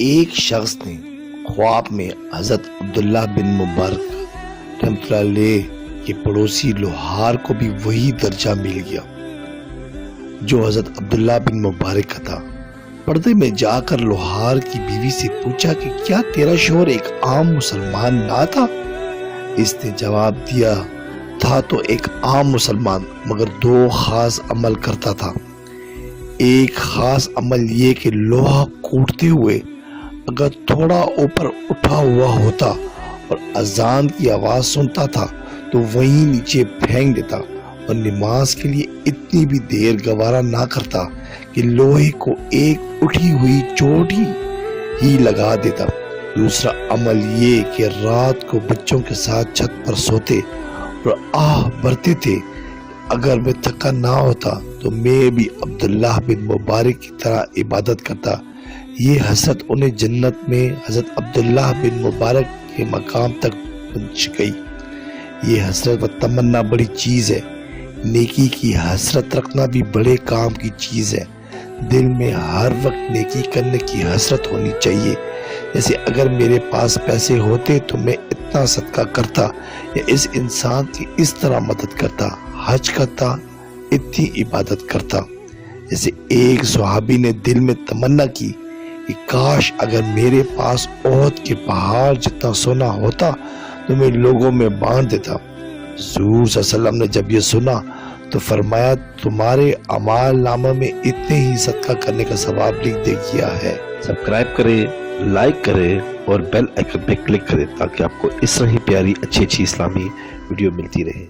ایک شخص نے خواب میں حضرت عبداللہ بن مبارک رحمۃ اللہ علیہ کے پڑوسی لوہار کو بھی وہی درجہ مل گیا جو حضرت عبداللہ بن مبارک کا تھا۔ پردے میں جا کر لوہار کی بیوی سے پوچھا کہ کیا تیرا شوہر ایک عام مسلمان نہ تھا؟ اس نے جواب دیا تھا تو ایک عام مسلمان، مگر دو خاص عمل کرتا تھا۔ ایک خاص عمل یہ کہ لوہا کوٹتے ہوئے اگر تھوڑا اوپر اٹھا ہوا ہوتا اور اذان کی آواز سنتا تھا تو وہیں نیچے پھینک دیتا اور نماز کے لیے اتنی بھی دیر گوارا نہ کرتا کہ لوہے کو ایک اٹھی ہوئی چوٹی ہی لگا دیتا۔ دوسرا عمل یہ کہ رات کو بچوں کے ساتھ چھت پر سوتے اور آہ بھرتے تھے، اگر میں تھکا نہ ہوتا تو میں بھی عبداللہ بن مبارک کی طرح عبادت کرتا۔ یہ حسرت انہیں جنت میں حضرت عبداللہ بن مبارک کے مقام تک پہنچ گئی۔ یہ حسرت و تمنا بڑی چیز ہے، نیکی کی حسرت رکھنا بھی بڑے کام کی چیز ہے۔ دل میں ہر وقت نیکی کرنے کی حسرت ہونی چاہیے۔ جیسے اگر میرے پاس پیسے ہوتے تو میں اتنا صدقہ کرتا یا اس انسان کی اس طرح مدد کرتا، حج کرتا، اتنی عبادت کرتا۔ جیسے ایک صحابی نے دل میں تمنا کی کہ کاش اگر میرے پاس احد کے پہاڑ جتنا سونا ہوتا تو میں لوگوں میں بانٹ دیتا۔ حضور صلی اللہ علیہ وسلم نے جب یہ سنا تو فرمایا تمہارے اعمال نامہ میں اتنے ہی صدقہ کرنے کا ثواب لکھ دے گیا ہے۔ سبسکرائب کریں، لائک کریں اور بیل آئیکن پہ کلک کریں تاکہ آپ کو اس طرح ہی پیاری اچھی اسلامی ویڈیو ملتی رہے۔